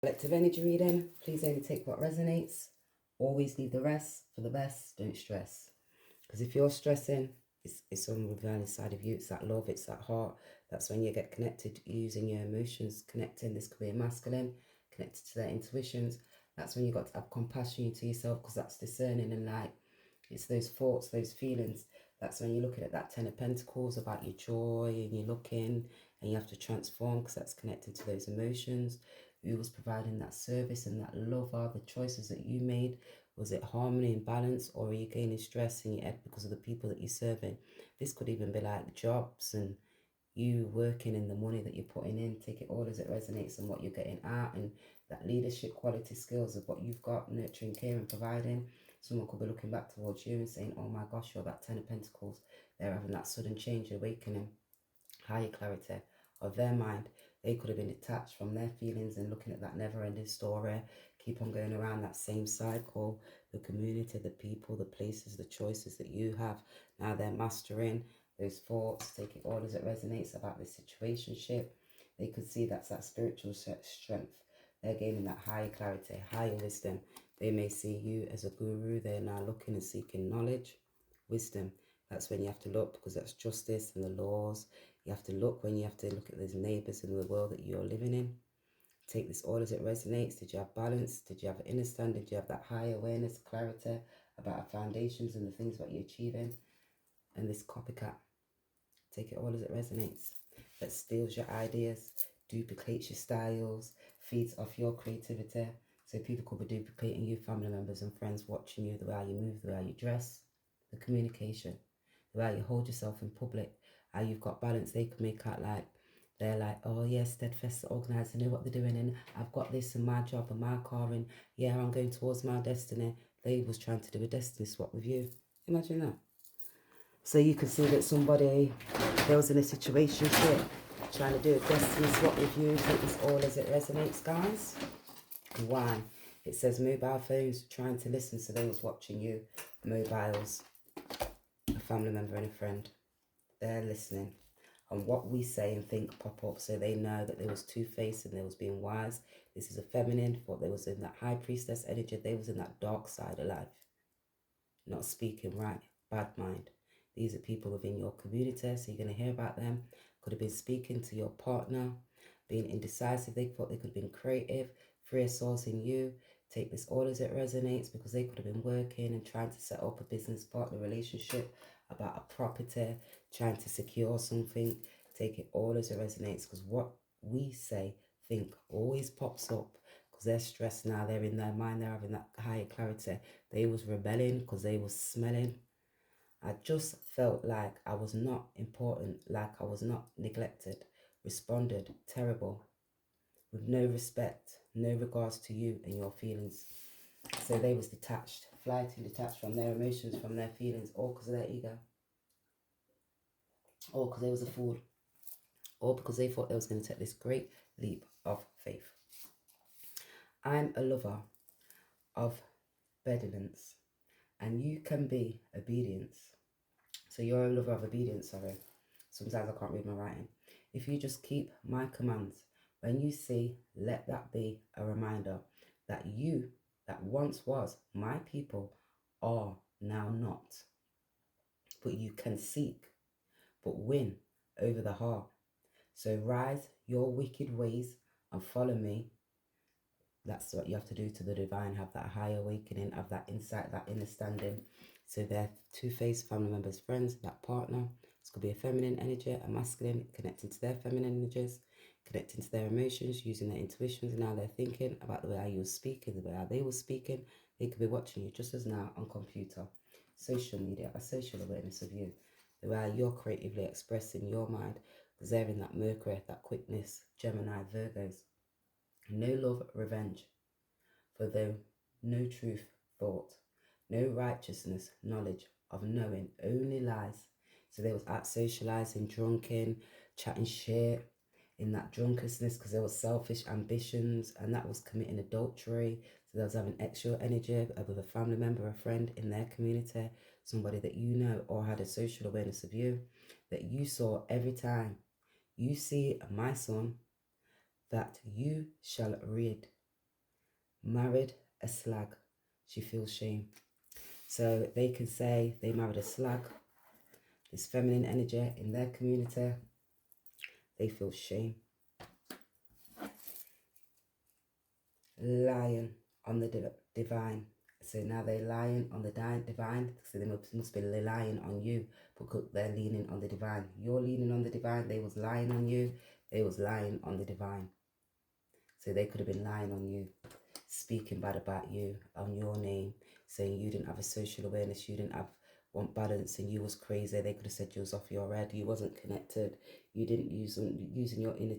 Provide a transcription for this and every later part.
Collective energy reading. Please only take what resonates. Always leave the rest for the best. Don't stress. Because if you're stressing, it's on the rebellion side of you. It's that love, it's that heart. That's when you get connected using your emotions, connecting. This could be a masculine, connected to their intuitions. That's when you got to have compassion to yourself, because that's discerning and light. It's those thoughts, those feelings. That's when you're looking at that Ten of Pentacles about your joy, and you're looking and you have to transform, because that's connected to those emotions. Who was providing that service and that love? Are the choices that you made? Was it harmony and balance, or are you gaining stress in your head because of the people that you're serving? This could even be like jobs and you working in the money that you're putting in. Take it all as it resonates, and what you're getting out, and that leadership quality skills of what you've got, nurturing, caring, providing. Someone could be looking back towards you and saying, oh my gosh, you're that Ten of Pentacles. They're having that sudden change, awakening, higher clarity of their mind. They could have been detached from their feelings and looking at that never-ending story, keep on going around that same cycle. The community, the people, the places, the choices that you have. Now they're mastering those thoughts. Take it all as it resonates about this situationship. They could see that's that spiritual strength. They're gaining that higher clarity, higher wisdom. They may see you as a guru. They're now looking and seeking knowledge, wisdom. That's when you have to look, because that's justice and the laws. You have to look when you have to look at those neighbours in the world that you're living in. Take this all as it resonates. Did you have balance? Did you have understanding? Did you have that high awareness, clarity about our foundations and the things that you're achieving? And this copycat, take it all as it resonates. That steals your ideas, duplicates your styles, feeds off your creativity. So people could be duplicating you, family members and friends watching you, the way you move, the way you dress, the communication, the way you hold yourself in public, how you've got balance. They could make out like they're like, oh yeah, steadfast, organised, they know what they're doing, and I've got this and my job and my car, and yeah, I'm going towards my destiny. They was trying to do a destiny swap with you. Imagine that. So you can see that somebody, there was in a situation ship, trying to do a destiny swap with you. Take this all as it resonates, guys. Why? It says mobile phones trying to listen, so they was watching you. Mobiles, a family member and a friend. They're listening. And what we say and think pop up, so they know that there was two-faced and they was being wise. This is a feminine, but they was in that high priestess energy. They was in that dark side of life. Not speaking right, bad mind. These are people within your community, so you're going to hear about them. Could have been speaking to your partner, being indecisive. They thought they could have been creative, free souls in you. Take this all as it resonates, because they could have been working and trying to set up a business partner relationship about a property, trying to secure something. Take it all as it resonates, because what we say, think always pops up, because they're stressed now. They're in their mind. They're having that higher clarity. They was rebelling because they was smelling. I just felt like I was not important, like I was not neglected, responded terrible, with no respect, no regards to you and your feelings. So they was detached, flighting, detached from their emotions, from their feelings, all because of their ego, all because they was a fool, all because they thought they was going to take this great leap of faith. I'm a lover of obedience, and you can be obedience. So you're a lover of obedience, sorry. Sometimes I can't read my writing. If you just keep my commands, when you see, let that be a reminder that you, that once was my people, are now not. But you can seek, but win over the heart. So rise your wicked ways and follow me. That's what you have to do to the divine. Have that high awakening, have that insight, that understanding. So they're two-faced family members, friends, that partner. This could be a feminine energy, a masculine, connecting to their feminine energies, connecting to their emotions, using their intuitions. Now they're thinking about the way how you were speaking, the way how they were speaking. They could be watching you just as now on computer, social media, a social awareness of you, the way how you're creatively expressing your mind, because they're in that Mercury, that quickness, Gemini, Virgos. No love, revenge, for though no truth, thought, no righteousness, knowledge of knowing, only lies. So they was out socializing, drunken, chatting shit in that drunkenness, because there was selfish ambitions, and that was committing adultery. So they was having extra energy with a family member, a friend in their community, somebody that you know or had a social awareness of you, that you saw every time you see my son, that you shall rid. married a slag. She feels shame. So they can say they married a slag, this feminine energy in their community. They feel shame. Lying on the divine. So now they're lying on the divine. So they must be lying on you because they're leaning on the divine. You're leaning on the divine. They was lying on you. They was lying on the divine. So they could have been lying on you, speaking bad about you, on your name, saying you didn't have a social awareness, you didn't have want balance, and you was crazy. They could have said you was off your head, you wasn't connected, you didn't using your inner,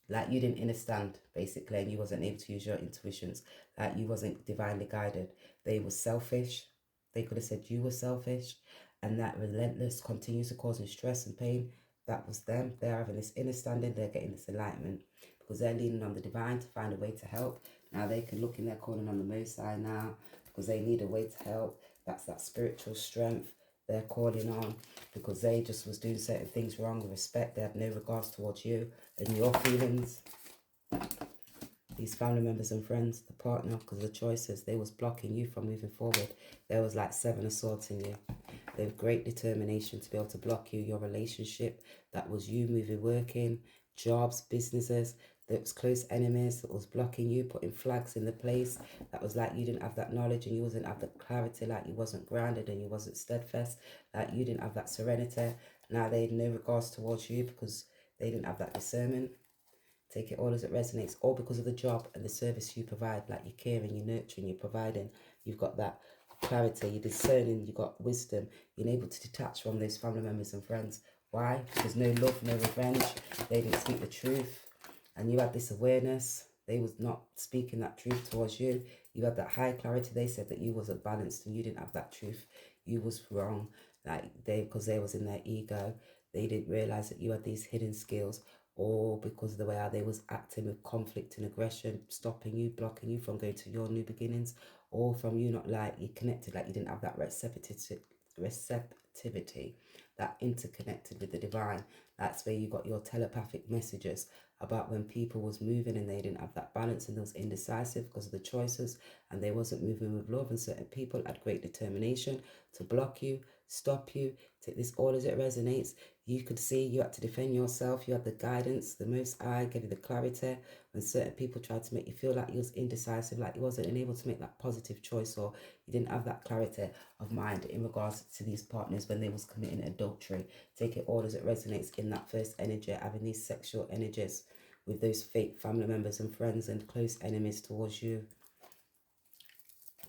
like you didn't understand basically, and you wasn't able to use your intuitions, like you wasn't divinely guided. They were selfish. They could have said you were selfish, and that relentless continues to causing stress and pain. That was them. They're having this understanding. They're getting this enlightenment because they're leaning on the divine to find a way to help. Now they can look in their corner on the Most High now because they need a way to help. That's that spiritual strength they're calling on because they just was doing certain things wrong with respect. They had no regards towards you and your feelings. These family members and friends, the partner, because of the choices, they was blocking you from moving forward. There was like 7 of swords in you. They have great determination to be able to block you, your relationship. That was you moving, working, jobs, businesses. That was close enemies that was blocking you, putting flags in the place. That was like you didn't have that knowledge and you wasn't have the clarity, like you wasn't grounded and you wasn't steadfast, like you didn't have that serenity. Now they had no regards towards you because they didn't have that discernment. Take it all as it resonates, all because of the job and the service you provide, like you're caring, you're nurturing, you're providing. You've got that clarity, you're discerning, you've got wisdom, you're able to detach from those family members and friends. Why? Because no love, no revenge. They didn't speak the truth. And you had this awareness. They was not speaking that truth towards you. You had that high clarity. They said that you wasn't balanced and you didn't have that truth. You was wrong. Like because they was in their ego. They didn't realize that you had these hidden skills, or because of the way how they was acting with conflict and aggression, stopping you, blocking you from going to your new beginnings, or from you not like you connected, like you didn't have that receptivity, that interconnected with the divine. That's where you got your telepathic messages about when people was moving and they didn't have that balance and they was indecisive because of the choices and they wasn't moving with love, and certain people had great determination to block you, stop you. Take this all as it resonates. You could see you had to defend yourself. You had the guidance, the Most High, gave you the clarity. When certain people tried to make you feel like you was indecisive, like you wasn't able to make that positive choice, or you didn't have that clarity of mind in regards to these partners when they was committing adultery. Take it all as it resonates in that first energy, having these sexual energies with those fake family members and friends and close enemies towards you.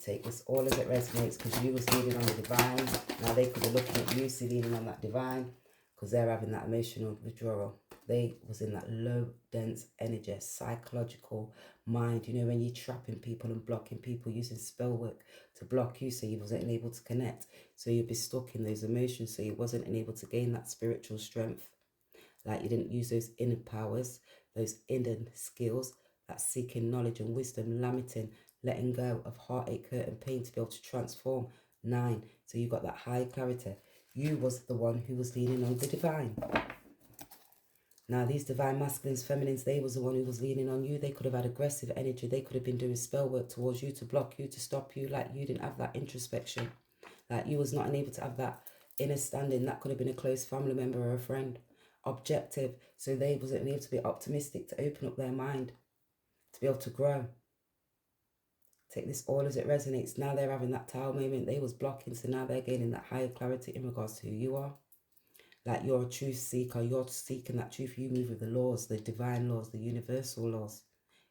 Take this all as it resonates because you was leaning on the divine. Now they could be looking at you, see leaning on that divine because they're having that emotional withdrawal. They was in that low, dense energy, psychological mind. You know, when you're trapping people and blocking people using spell work to block you so you wasn't able to connect. So you'd be stuck in those emotions so you wasn't able to gain that spiritual strength. Like you didn't use those inner powers, those inner skills, that seeking knowledge and wisdom, lamenting, letting go of heartache, hurt and pain to be able to transform. 9. So you got that high clarity. You was the one who was leaning on the divine. Now these divine masculines, feminines, they was the one who was leaning on you. They could have had aggressive energy. They could have been doing spell work towards you to block you, to stop you. Like you didn't have that introspection. Like you was not unable to have that inner standing. That could have been a close family member or a friend. Objective. So they wasn't able to be optimistic, to open up their mind, to be able to grow. Take this all as it resonates. Now they're having that tower moment. They was blocking, so now they're gaining that higher clarity in regards to who you are. Like you're a truth seeker. You're seeking that truth. You move with the laws, the divine laws, the universal laws,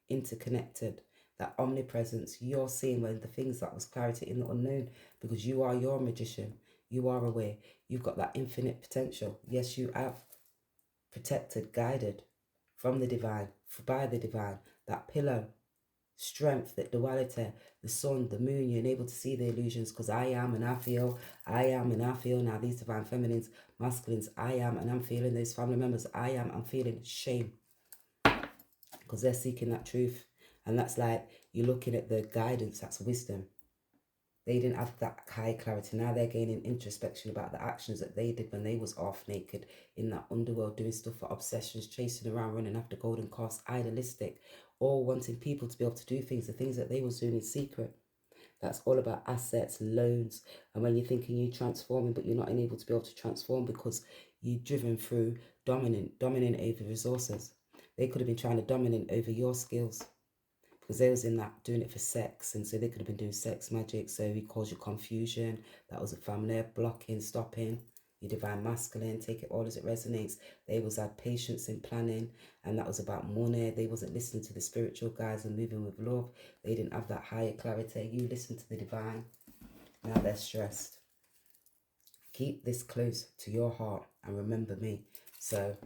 interconnected. That omnipresence. You're seeing when the things that was clarity in the unknown, because you are your magician. You are aware. You've got that infinite potential. Yes, you have. Protected, guided from the divine, by the divine. That pillow. Strength, that duality, the sun, the moon, you're able to see the illusions because I am and I feel, I am and I feel. Now these divine feminines, masculines, I am and I'm feeling. Those family members, I am, I'm feeling shame because they're seeking that truth. And that's like you're looking at the guidance, that's wisdom. They didn't have that high clarity. Now they're gaining introspection about the actions that they did when they was half naked in that underworld, doing stuff for obsessions, chasing around, running after golden calves, idealistic. or wanting people to be able to do things, the things that they was doing in secret. That's all about assets, loans. And when you're thinking you're transforming, but you're not able to be able to transform because you're driven through dominant over resources. They could have been trying to dominate over your skills because they was in that doing it for sex, and so they could have been doing sex magic. So he calls you confusion. That was a family blocking, stopping your divine masculine. Take it all as it resonates. They was had patience in planning, and that was about money. They wasn't listening to the spiritual guys and moving with love. They didn't have that higher clarity. You listen to the divine. Now they're stressed. Keep this close to your heart and remember me. So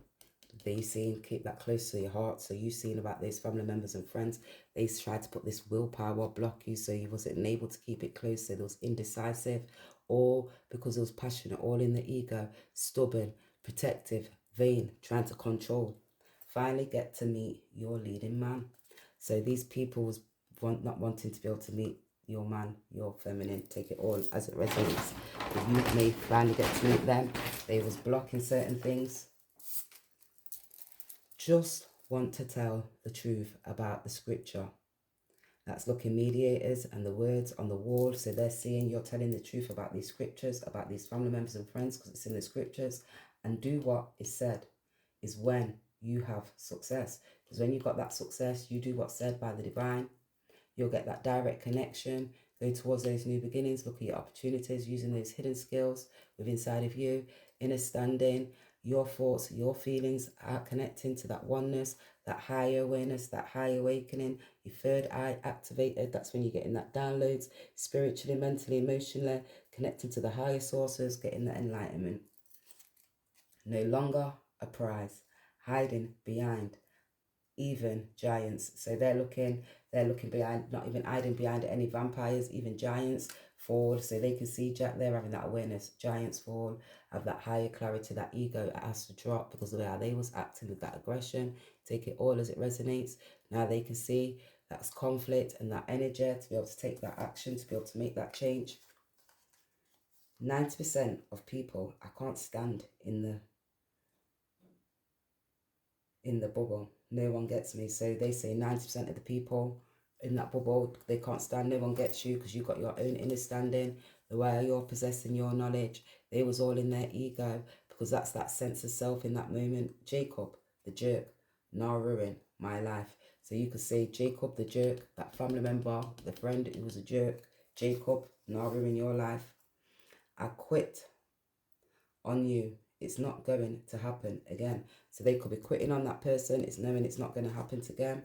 they seen, keep that close to your heart. So you seen about those family members and friends. They tried to put this willpower block you, so you wasn't able to keep it close. So it was indecisive, or because it was passionate, all in the ego, stubborn, protective, vain, trying to control. Finally get to meet your leading man. So these people was not wanting to be able to meet your man, your feminine, take it all as it resonates. If you may finally get to meet them, they was blocking certain things. Just want to tell the truth about the scripture. That's looking mediators and the words on the wall. So they're seeing you're telling the truth about these scriptures, about these family members and friends, because it's in the scriptures. And do what is said is when you have success. Because when you've got that success, you do what's said by the divine. You'll get that direct connection, go towards those new beginnings, look at your opportunities, using those hidden skills within inside of you, inner standing, your thoughts, your feelings are connecting to that oneness, that higher awareness, that high awakening, your third eye activated. That's when you're getting that downloads, spiritually, mentally, emotionally, connecting to the higher sources, getting that enlightenment. No longer a prize, hiding behind even giants. So they're looking behind, not even hiding behind any vampires, even giants fall. So they can see they're having that awareness. Giants fall, have that higher clarity, that ego has to drop because of the way how they was acting with that aggression. Take it all as it resonates. Now they can see that's conflict and that energy to be able to take that action, to be able to make that change. 90% of people, I can't stand in the bubble. No one gets me. So they say 90% of the people in that bubble, they can't stand. No one gets you because you've got your own inner standing, the way you're possessing your knowledge. They was all in their ego because that's that sense of self in that moment. Jacob, the jerk, now ruin my life. So you could say Jacob, the jerk, that family member, the friend who was a jerk. Jacob, now ruin your life. I quit on you. It's not going to happen again. So they could be quitting on that person. It's knowing it's not going to happen again.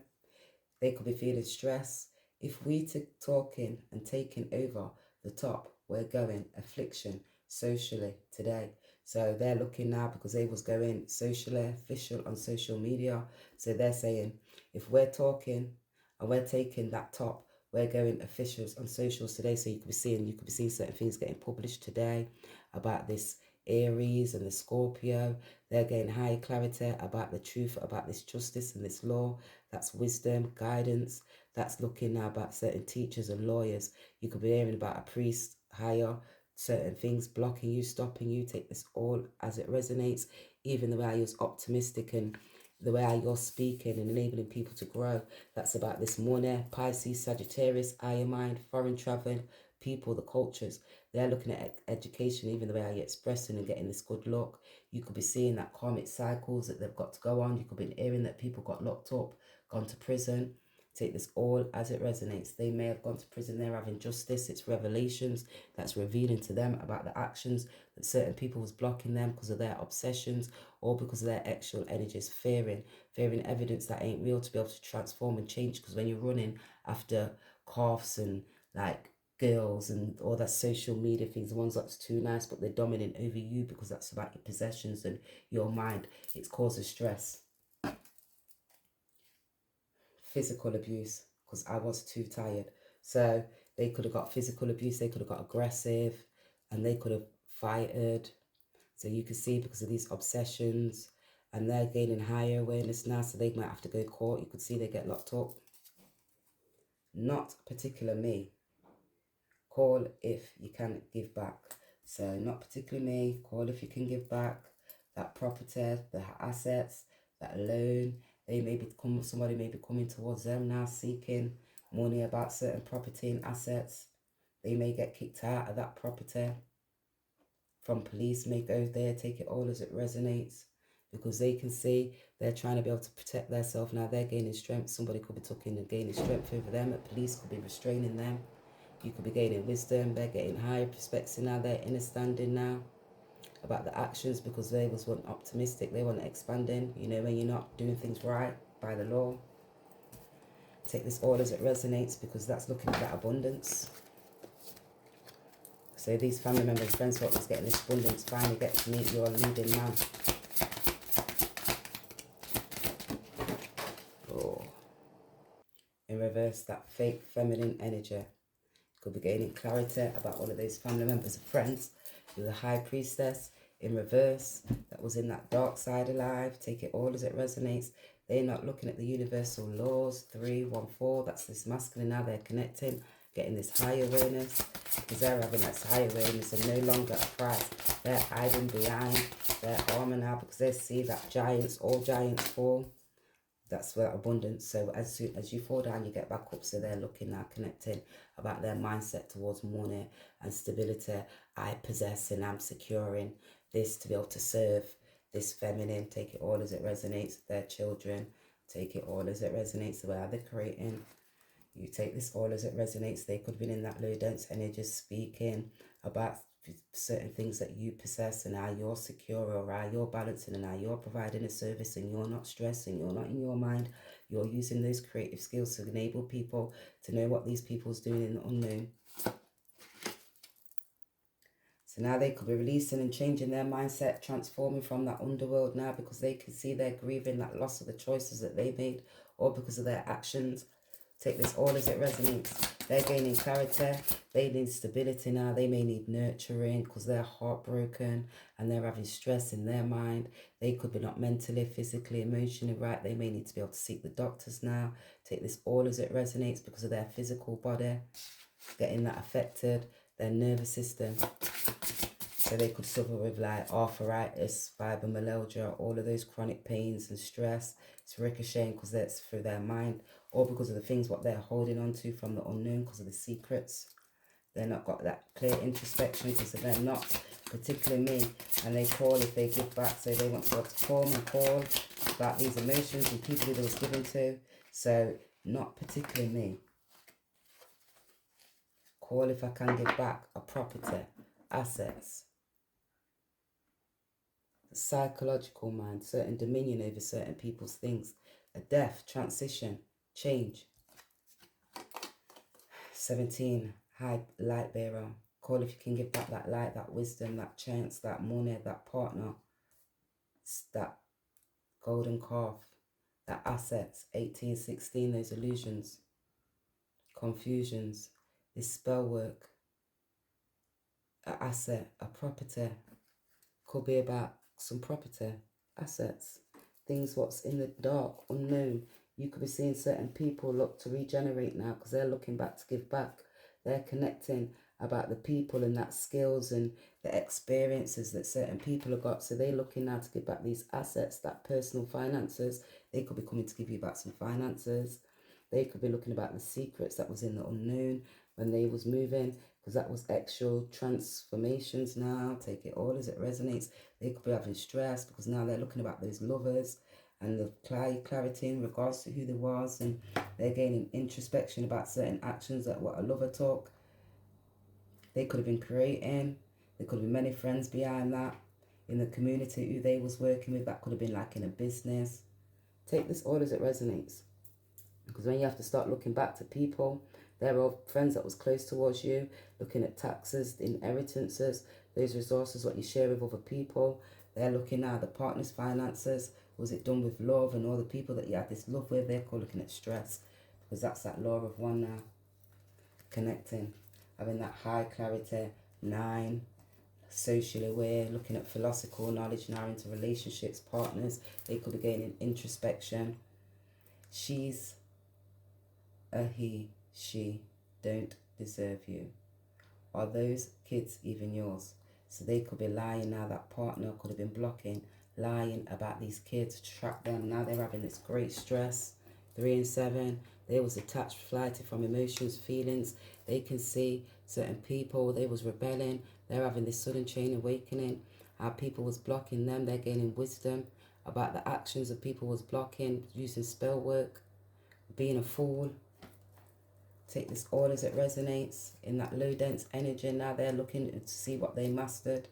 They could be feeling stress. If we took talking and taking over the top, we're going affliction socially today. So they're looking now because they was going socially, official on social media. So they're saying, if we're talking and we're taking that top, we're going officials on socials today. So you could be seeing certain things getting published today about this Aries and the Scorpio. They're getting higher clarity about the truth, about this justice and this law. That's wisdom, guidance. That's looking now about certain teachers and lawyers. You could be hearing about a priest, higher, certain things blocking you, stopping you. Take this all as it resonates. Even the way you're optimistic and the way you're speaking and enabling people to grow. That's about this money, Pisces, Sagittarius, higher mind, foreign traveling, people, the cultures. They're looking at education, even the way you're expressing and getting this good luck. You could be seeing that karmic cycles that they've got to go on. You could be hearing that people got locked up, gone to prison. Take this all as it resonates. They may have gone to prison, they're having justice. It's revelations that's revealing to them about the actions that certain people was blocking them because of their obsessions or because of their actual energies, fearing evidence that ain't real to be able to transform and change. Because when you're running after calves and like girls and all that social media things, the ones that's too nice, but they're dominant over you because that's about your possessions and your mind, it causes stress. Physical abuse, because I was too tired. So they could have got physical abuse, they could have got aggressive, and they could have fighted. So you can see because of these obsessions, and they're gaining higher awareness now, so they might have to go to court. You could see they get locked up. Not particular me. Call if you can give back. So not particularly me. Call if you can give back that property, the assets, that loan, Somebody may be coming towards them now, seeking money about certain property and assets. They may get kicked out of that property. From police may go there, take it all as it resonates, because they can see they're trying to be able to protect themselves. Now they're gaining strength. Somebody could be taking and gaining strength over them. The police could be restraining them. You could be gaining wisdom. They're getting higher perspective now. They're understanding now about the actions, because they weren't optimistic. They weren't expanding. You know, when you're not doing things right by the law. Take this all as it resonates, because that's looking at that abundance. So these family members, friends, what was getting this abundance, finally get to meet your leading man. Oh. In reverse, that fake feminine energy. Could be gaining clarity about one of those family members or friends. You're the high priestess in reverse that was in that dark side of life. Take it all as it resonates. They're not looking at the universal laws. 314, that's this masculine now. They're connecting, getting this high awareness, because they're having that high awareness and no longer a prize. They're hiding behind their armor now, because they see that all giants fall. That's where abundance. So as you fall down, you get back up. So they're looking now, connecting about their mindset towards money and stability. I possess and I'm securing this to be able to serve this feminine. Take it all as it resonates. Their children. Take it all as it resonates. The way they're creating. You take this all as it resonates. They could have been in that low dense energy, speaking about certain things that you possess and how you're secure, or how you're balancing and how you're providing a service, and you're not stressing, you're not in your mind. You're using those creative skills to enable people to know what these people's doing in the unknown. So now they could be releasing and changing their mindset, transforming from that underworld now, because they can see they're grieving that loss of the choices that they made, or because of their actions. Take this all as it resonates. They're gaining clarity. They need stability now. They may need nurturing because they're heartbroken and they're having stress in their mind. They could be not mentally, physically, emotionally right. They may need to be able to seek the doctors now. Take this all as it resonates, because of their physical body getting that affected, their nervous system. So they could suffer with like arthritis, fibromyalgia, all of those chronic pains and stress. It's ricocheting because that's through their mind, or because of the things what they're holding on to from the unknown, because of the secrets. They're not got that clear introspection, because they're not particularly me, and they call if they give back. So they want to be able to call and call about these emotions and people that it was given to. So not particularly me. Call if I can give back a property, assets, psychological mind, certain dominion over certain people's things, a death, transition, change. 17, high light bearer. Call if you can give back that light, that wisdom, that chance, that money, that partner, that golden calf, that assets. 18, 16, those illusions, confusions, this spell work, an asset, a property. Could be about some property, assets, things what's in the dark, unknown. You could be seeing certain people look to regenerate now, because they're looking back to give back. They're connecting about the people and that skills and the experiences that certain people have got. So they're looking now to give back these assets, that personal finances. They could be coming to give you back some finances. They could be looking about the secrets that was in the unknown when they was moving, because that was actual transformations now. Take it all as it resonates. They could be having stress because now they're looking about those lovers and the clarity in regards to who they was, and they're gaining introspection about certain actions that what a lover took. They could have been creating. There could have been many friends behind that in the community who they was working with. That could have been like in a business. Take this all as it resonates. Because when you have to start looking back to people, there are friends that was close towards you, looking at taxes, inheritances, those resources, what you share with other people. They're looking at the partner's finances. Was it done with love? And all the people that you had this love with, they're looking at stress. Because that's that law of one now. Connecting. Having that high clarity. 9. Socially aware. Looking at philosophical knowledge now into relationships, partners. They could be gaining introspection. She's a he, she don't deserve you. Are those kids even yours? So they could be lying now. That partner could have been blocking, lying about these kids, trap them. Now they're having this great stress. 3 and 7, they was attached, flighted from emotions, feelings. They can see certain people, they was rebelling. They're having this sudden chain awakening. How people was blocking them, they're gaining wisdom about the actions of people was blocking, using spell work, being a fool. Take this all as it resonates in that low dense energy. Now they're looking to see what they mastered.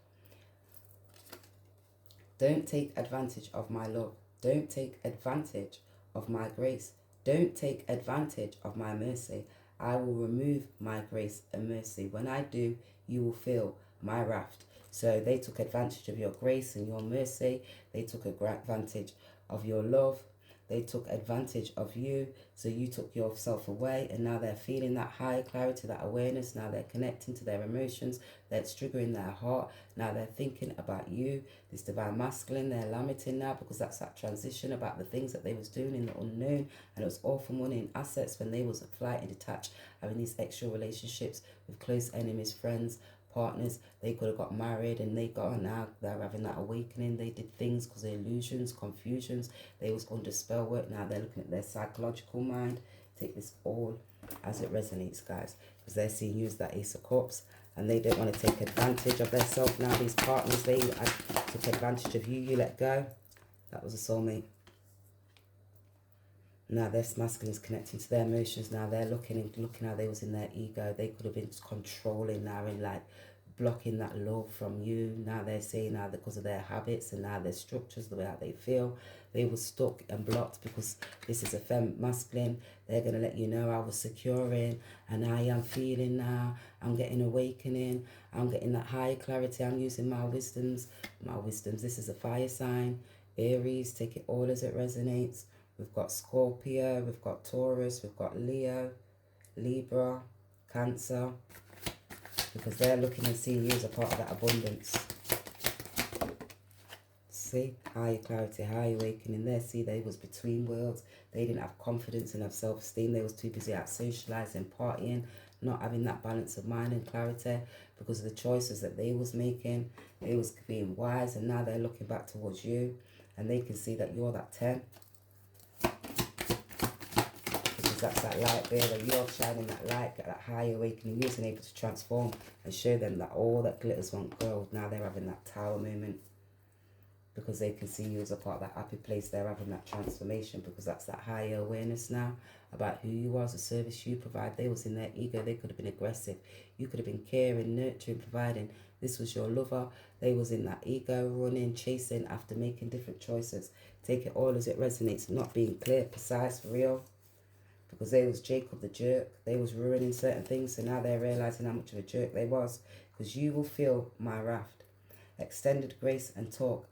Don't take advantage of my love. Don't take advantage of my grace. Don't take advantage of my mercy. I will remove my grace and mercy. When I do, you will feel my wrath. So they took advantage of your grace and your mercy. They took advantage of your love. They took advantage of you, so you took yourself away, and now they're feeling that higher clarity, that awareness. Now they're connecting to their emotions, that's triggering their heart. Now they're thinking about you, this divine masculine. They're lamenting now because that's that transition about the things that they was doing in the unknown, and it was all for money and assets when they was flight and detached, having these extra relationships with close enemies, friends, partners. They could have got married and they got, now they're having that awakening. They did things because of illusions, confusions. They was under spell work. Now they're looking at their psychological mind. Take this all as it resonates, guys, because they're seeing you as that Ace of Cups, and they don't want to take advantage of themselves. Now these partners, they took advantage of you. You let go. That was a soulmate. Now this masculine is connecting to their emotions. Now they're looking how they was in their ego. They could have been controlling now and like blocking that love from you. Now they're saying now because of their habits and now their structures, the way how they feel, they were stuck and blocked because this is a masculine. They're going to let you know I was securing and I am feeling now. I'm getting awakening. I'm getting that higher clarity. I'm using my wisdoms. This is a fire sign. Aries, take it all as it resonates. We've got Scorpio, we've got Taurus, we've got Leo, Libra, Cancer, because they're looking and seeing you as a part of that abundance. See, higher clarity, higher awakening there. See, they was between worlds. They didn't have confidence and have self-esteem. They was too busy out socializing, partying, not having that balance of mind and clarity because of the choices that they was making. They was being wise, and now they're looking back towards you, and they can see that you're that 10. That's that light there, that you're shining that light, get that high awakening. You're able to transform and show them that all that glitters won't gold. Now they're having that tower moment because they can see you as a part of that happy place. They're having that transformation because that's that higher awareness now about who you are, as a service you provide. They was in their ego. They could have been aggressive. You could have been caring, nurturing, providing. This was your lover. They was in that ego, running, chasing after making different choices. Take it all as it resonates, not being clear, precise, real. Because they was Jacob the jerk. They was ruining certain things. So now they're realizing how much of a jerk they was. Because you will feel my wrath. Extended grace and took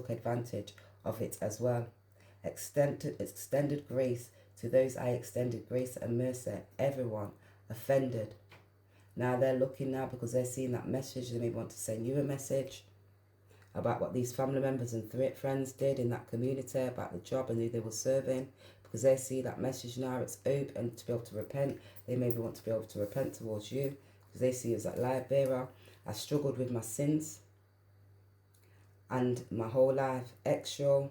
advantage of it as well. Extended grace to those I extended grace and mercy. Everyone offended. Now they're looking now because they're seeing that message. They may want to send you a message about what these family members and friends did in that community, about the job and who they were serving. Because they see that message now, it's open to be able to repent. They maybe want to be able to repent towards you because they see you as that light bearer. I struggled with my sins and my whole life, extra.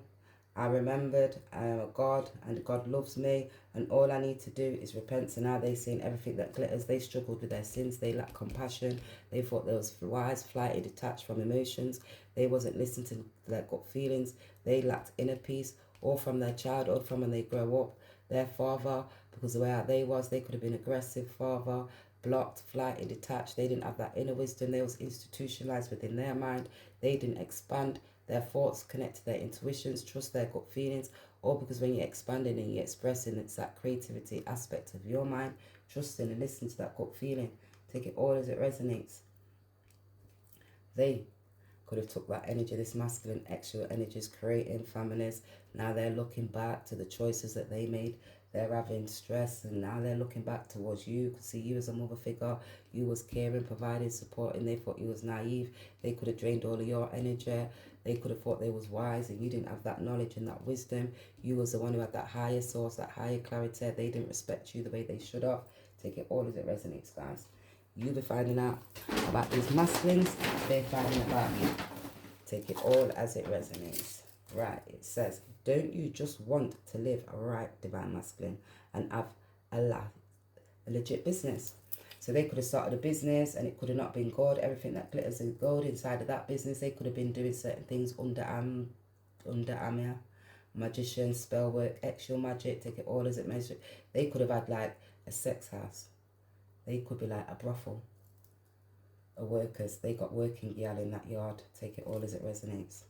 I remembered I am a God and God loves me, and all I need to do is repent. So now they seen everything that glitters. They struggled with their sins. They lacked compassion. They thought they was wise, flighted, detached from emotions. They wasn't listening to their gut feelings. They lacked inner peace, or from their childhood, from when they grow up. Their father, because the way out they was, they could have been aggressive father, blocked, flighted, detached. They didn't have that inner wisdom. They was institutionalized within their mind. They didn't expand their thoughts, connect to their intuitions, trust their gut feelings. Or because when you're expanding and you're expressing, it's that creativity aspect of your mind, trusting and listening to that gut feeling. Take it all as it resonates. They could have took that energy, this masculine extra energies, creating families. Now they're looking back to the choices that they made. They're having stress, and now they're looking back towards you. Could see you as a mother figure. You was caring, providing, supporting. They thought you was naive. They could have drained all of your energy. They could have thought they was wise, and you didn't have that knowledge and that wisdom. You was the one who had that higher source, that higher clarity. They didn't respect you the way they should have. Take it all as it resonates, guys. You'll be finding out about these masculines. They're finding about you. Take it all as it resonates. right, it says, don't you just want to live a right, divine masculine, and have a legit business? So they could have started a business and it could have not been gold. Everything that glitters is gold inside of that business. They could have been doing certain things under Amir, magician, spell work, actual magic, take it all as it measures. They could have had like a sex house. They could be like a brothel. A workers, they got working gal in that yard. Take it all as it resonates.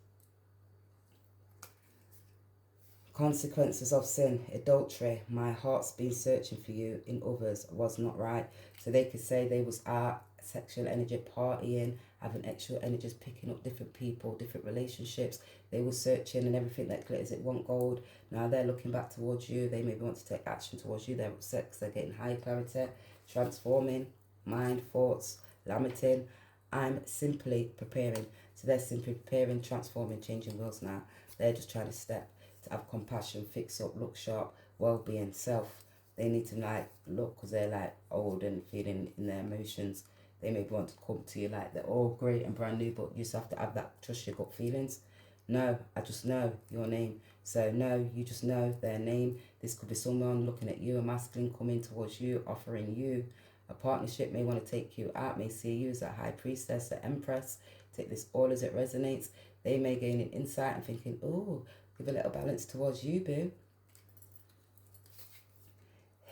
Consequences of sin, adultery. My heart's been searching for you in others was not right. So they could say they was out, sexual energy, partying, having extra energies, picking up different people, different relationships. They were searching and everything that glitters, it want gold. Now they're looking back towards you. They maybe want to take action towards you. They're upset, they're getting high clarity, transforming, mind, thoughts, lamenting. I'm simply preparing. So they're simply preparing, transforming, changing wills now. They're just trying to step, to have compassion, fix up, look sharp, well-being, self. They need to like look because they're like old and feeling in their emotions. They may want to come to you like they're all great and brand new, but you just have to have that trust your gut feelings. No, I just know your name. So no, you just know their name. This could be someone looking at you, a masculine coming towards you, offering you a partnership, may want to take you out, may see you as a high priestess, an empress. Take this all as it resonates. They may gain an insight and thinking, oh, give a little balance towards you, boo.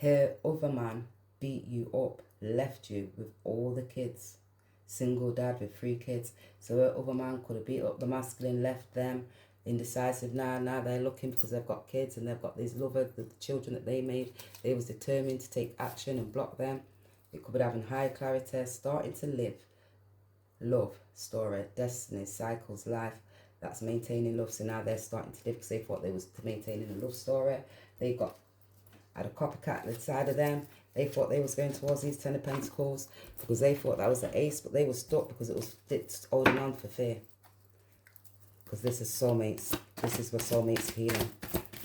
Her other man beat you up, left you with all the kids. Single dad with 3 kids. So her other man could have beat up the masculine, left them indecisive. Now they're looking because they've got kids and they've got these lovers, the children that they made. They was determined to take action and block them. It could be having high clarity, starting to live love, story, destiny, cycles, life. That's maintaining love. So now they're starting to live because they thought they was maintaining a love story. They had a copycat at the side of them. They thought they was going towards these 10 of Pentacles because they thought that was the ace, but they were stuck because it's holding on for fear. Because this is soulmates. This is where soulmates healing.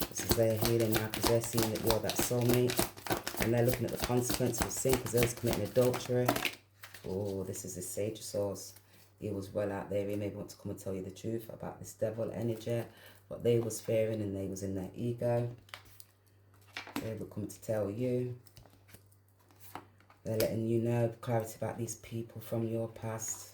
This is their healing now because they're seeing that you're that soulmate. And they're looking at the consequences of sin because they was committing adultery. Oh, this is the Sage of Swords. He was well out there. He maybe want to come and tell you the truth about this devil energy. What they was fearing and they was in their ego. They were coming to tell you. They're letting you know clarity about these people from your past.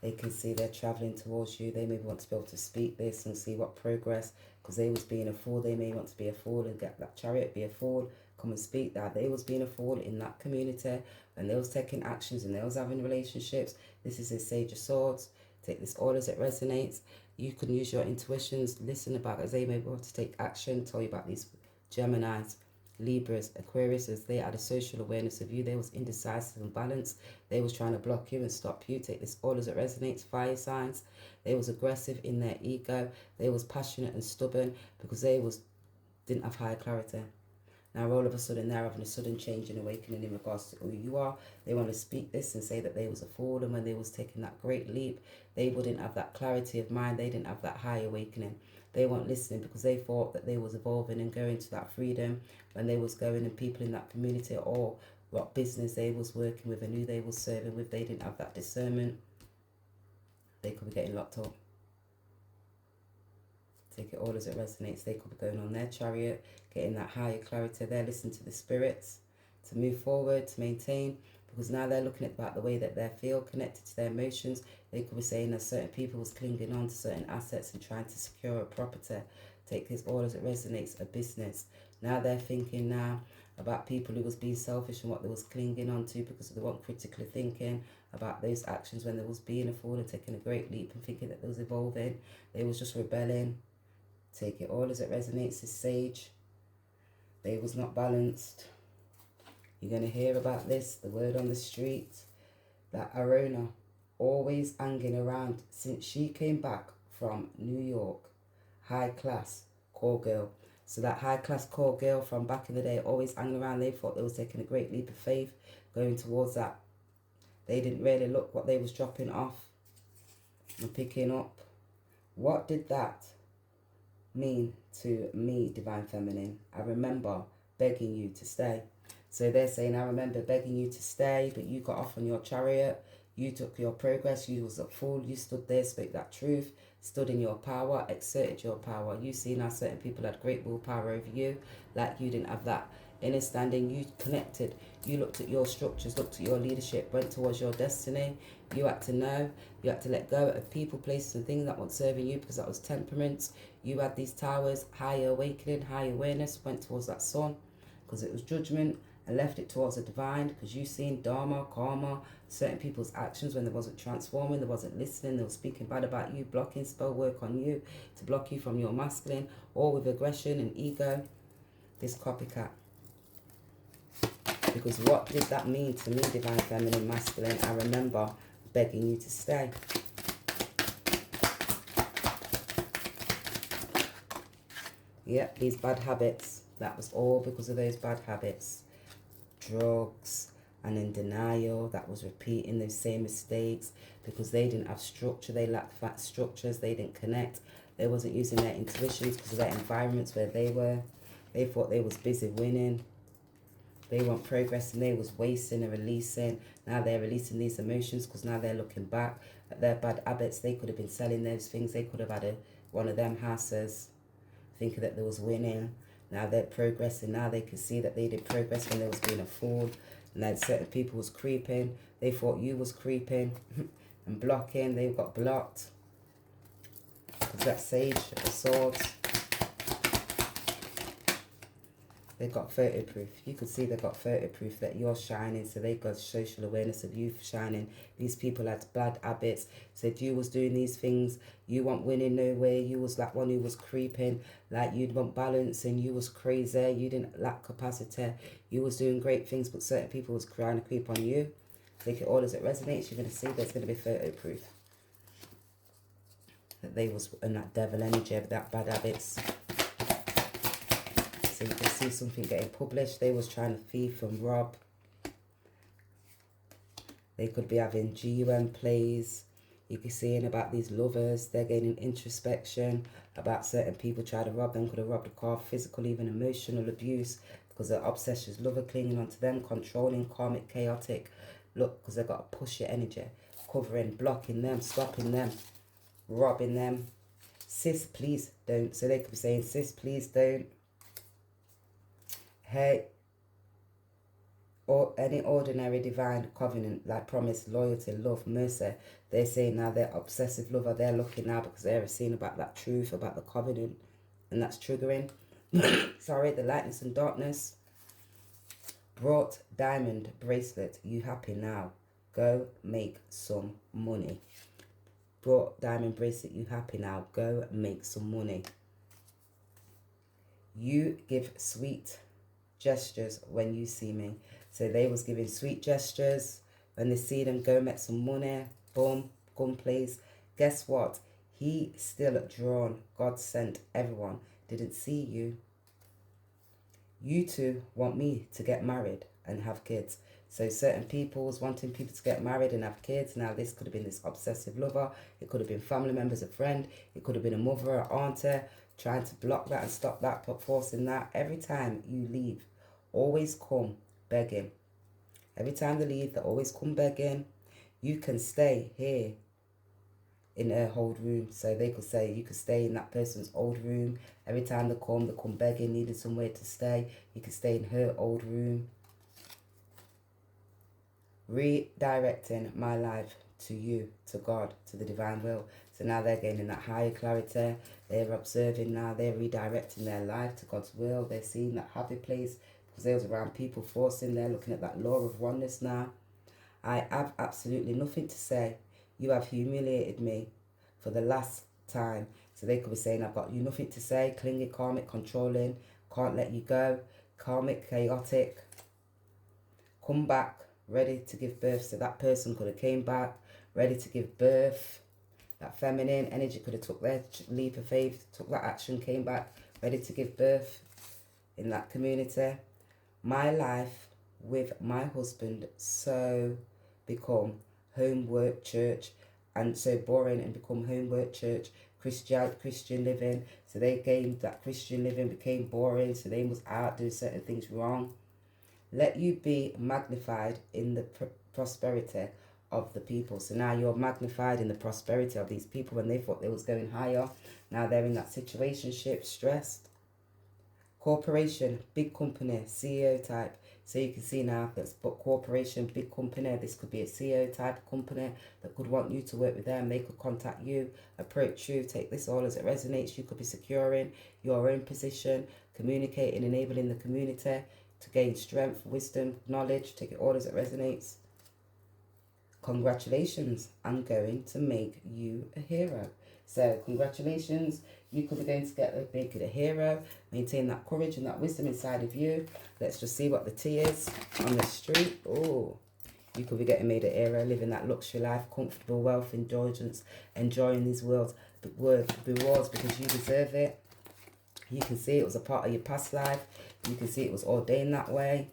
They can see they're travelling towards you. They maybe want to be able to speak this and see what progress. Because they was being a fool. They may want to be a fool and get that chariot, be a fool. Come and speak that. They was being a fool in that community. And they was taking actions and they was having relationships. This is a Sage of Swords. Take this all as it resonates. You can use your intuitions. Listen about as they may want to take action. Tell you about these Geminis, Libras, Aquariuses. They had a social awareness of you. They was indecisive and balanced. They was trying to block you and stop you. Take this all as it resonates. Fire signs. They was aggressive in their ego. They was passionate and stubborn because they didn't have high clarity. Now all of a sudden they're having a sudden change and awakening in regards to who you are. They want to speak this and say that they was a fool, and when they was taking that great leap, they wouldn't have that clarity of mind. They didn't have that high awakening. They weren't listening because they thought that they was evolving and going to that freedom when they was going, and people in that community or what business they was working with and who they was serving with, they didn't have that discernment. They could be getting locked up. Take it all as it resonates. They could be going on their chariot, getting that higher clarity. They're listening to the spirits to move forward, to maintain, because now they're looking at the way that they feel, connected to their emotions. They could be saying that certain people was clinging on to certain assets and trying to secure a property. Take this all as it resonates, a business. Now they're thinking now about people who was being selfish and what they was clinging on to because they weren't critically thinking about those actions when they was being a fool and taking a great leap and thinking that they was evolving. They was just rebelling. Take it all as it resonates, this Sage. They was not balanced. You're going to hear about this, the word on the street, that Arona always hanging around since she came back from New York. High class call girl. So that high class call girl from back in the day always hanging around. They thought they was taking a great leap of faith going towards that. They didn't really look what they was dropping off and picking up. What did that mean to me, Divine Feminine? I remember begging you to stay. So they're saying, I remember begging you to stay, but you got off on your chariot. You took your progress. You was a fool. You stood there, spoke that truth, stood in your power, exerted your power. You seen how certain people had great willpower over you, like you didn't have that inner standing. You connected. You looked at your structures, looked at your leadership, went towards your destiny. You had to know. You had to let go of people, places, and things that weren't serving you, because that was temperaments. You had these towers, higher awakening, higher awareness, went towards that sun, because it was judgment, and left it towards the divine, because you seen dharma, karma, certain people's actions when they wasn't transforming, they wasn't listening, they were speaking bad about you, blocking spell work on you to block you from your masculine, or with aggression and ego. This copycat. Because what did that mean to me, divine feminine, masculine? I remember begging you to stay. Yep, these bad habits. That was all because of those bad habits. Drugs, and in denial. That was repeating those same mistakes because they didn't have structure. They lacked fat structures. They didn't connect. They wasn't using their intuitions because of their environments where they were. They thought they was busy winning. They weren't progressing. They was wasting and releasing. Now they're releasing these emotions because now they're looking back at their bad habits. They could have been selling those things. They could have had one of them houses, thinking that they was winning. Now they're progressing. Now they can see that they did progress when they was being a fool. And that certain people was creeping. They thought you was creeping and blocking. They got blocked. Because that Sage of Swords. They got photo proof. You could see they got photo proof that you're shining. So they got social awareness of you shining. These people had bad habits. Said you was doing these things. You weren't winning nowhere. You was like one who was creeping. Like you'd want balance and you was crazy. You didn't lack capacity. You was doing great things, but certain people was trying to creep on you. Take it all as it resonates. You're going to see there's going to be photo proof. That they was in that devil energy of that bad habits. So you can see something getting published. They was trying to thief and rob. They could be having GUM plays. You can see about these lovers. They're gaining introspection about certain people trying to rob them. Could have robbed a car, physical, even emotional abuse. Because their obsessions, lover clinging onto them, controlling, karmic, chaotic. Look, because they've got to push your energy. Covering, blocking them, stopping them, robbing them. Sis, please don't. So they could be saying, sis, please don't. Hey, or any ordinary divine covenant like promise, loyalty, love, mercy. They're saying now they're obsessive lover. They're looking now because they're seeing about that truth, about the covenant, and that's triggering. Sorry, the lightness and darkness. Brought diamond bracelet. You happy now? Go make some money. Brought diamond bracelet. You happy now? Go make some money. You give sweet gestures when you see me. So they was giving sweet gestures when they see them. Go make some money. Boom, gun place. Guess what? He still drawn. God sent everyone. Didn't see you. You two want me to get married and have kids. So certain people was wanting people to get married and have kids. Now this could have been this obsessive lover. It could have been family members, a friend. It could have been a mother, an auntie, trying to block that and stop that, but forcing that. Every time you leave, always come begging. Every time they leave, they always come begging. You can stay here in her old room. So they could say you could stay in that person's old room. Every time they come begging, needing somewhere to stay. You could stay in her old room. Redirecting my life to you, to God, to the divine will. So now they're gaining that higher clarity. They're observing now. They're redirecting their life to God's will. They're seeing that happy place because they was around people forcing. They're looking at that law of oneness now. I have absolutely nothing to say. You have humiliated me for the last time. So they could be saying, I've got you nothing to say. Clinging, karmic, controlling. Can't let you go. Karmic, chaotic. Come back. Ready to give birth. So that person could have came back. Ready to give birth. That feminine energy could have took their leap of faith. Took that action. Came back. Ready to give birth. In that community. My life with my husband so become homework church, and so boring and become homework church, Christian living. So they gained that Christian living became boring, so they was out doing certain things wrong. Let you be magnified in the prosperity of the people. So now you're magnified in the prosperity of these people when they thought they was going higher. Now they're in that situationship, stressed. Corporation, big company, CEO type. So you can see now that's corporation, big company. This could be a CEO type company that could want you to work with them. They could contact you, approach you, take this all as it resonates. You could be securing your own position, communicating, enabling the community to gain strength, wisdom, knowledge. Take it all as it resonates. Congratulations, I'm going to make you a hero. So congratulations, you could be going to make it a hero. Maintain that courage and that wisdom inside of you. Let's just see what the tea is on the street. Oh, you could be getting made a hero, living that luxury life, comfortable wealth, indulgence, enjoying these rewards because you deserve it. You can see it was a part of your past life. You can see it was ordained that way.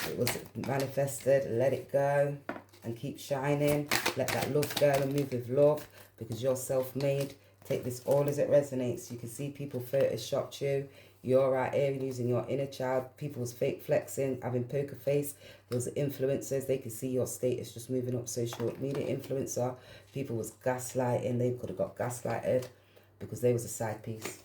It was manifested. Let it go and keep shining. Let that love go and move with love because you're self-made. Take this all as it resonates. You can see people photoshopped you. You're right here using your inner child. People was fake flexing, having poker face. Those influencers, they could see your status just moving up. Social media influencer. People was gaslighting. They could have got gaslighted because they was a side piece.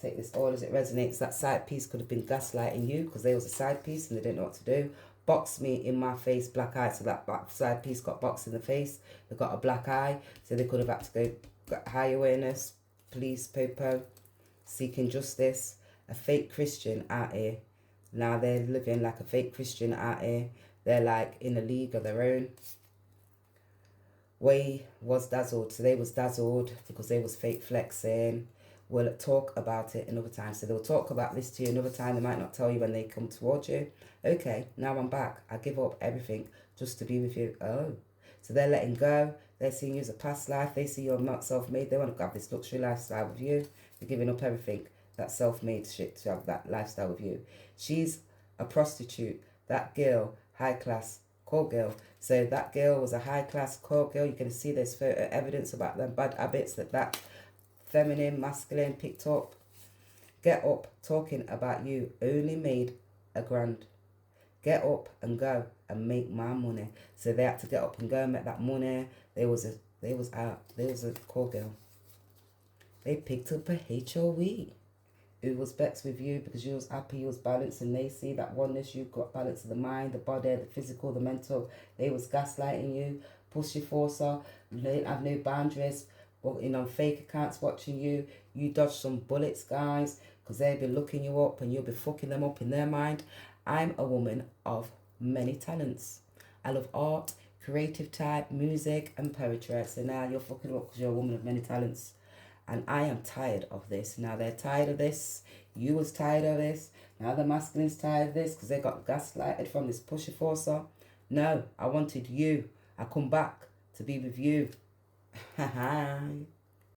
Take this all as it resonates. That side piece could have been gaslighting you because they was a side piece and they didn't know what to do. Box me in my face, black eye. So that side piece got boxed in the face. They got a black eye. So they could have had to go got high awareness, police, popo, seeking justice. A fake Christian out here. Now they're living like a fake Christian out here. They're like in a league of their own. Way was dazzled. So they was dazzled because they was fake flexing. We'll talk about it another time. So they'll talk about this to you another time. They might not tell you when they come towards you. Okay, now I'm back. I give up everything just to be with you. Oh, so they're letting go. They're seeing you as a past life. They see you're not self-made. They want to have this luxury lifestyle with you. They're giving up everything. That self-made shit to have that lifestyle with you. She's a prostitute. That girl, high class, call girl. So that girl was a high class call girl. You're going to see there's photo evidence about them bad habits that feminine, masculine picked up. Get up, talking about you only made $1,000. Get up and go and make my money. So they had to get up and go and make that money. There was a call girl. They picked up a HOE who was vexed with you because you was happy, you was balanced, and they see that oneness. You got balance of the mind, the body, the physical, the mental. They was gaslighting you, push you forcer, they didn't have no boundaries. Walking on fake accounts watching you. You dodged some bullets, guys, because they've been looking you up and you'll be fucking them up in their mind. I'm a woman of many talents. I love art, creative type, music, and poetry. So now you're fucking up because you're a woman of many talents. And I am tired of this. Now they're tired of this. You was tired of this. Now the masculine's tired of this because they got gaslighted from this pusher forcer. No, I wanted you. I come back to be with you.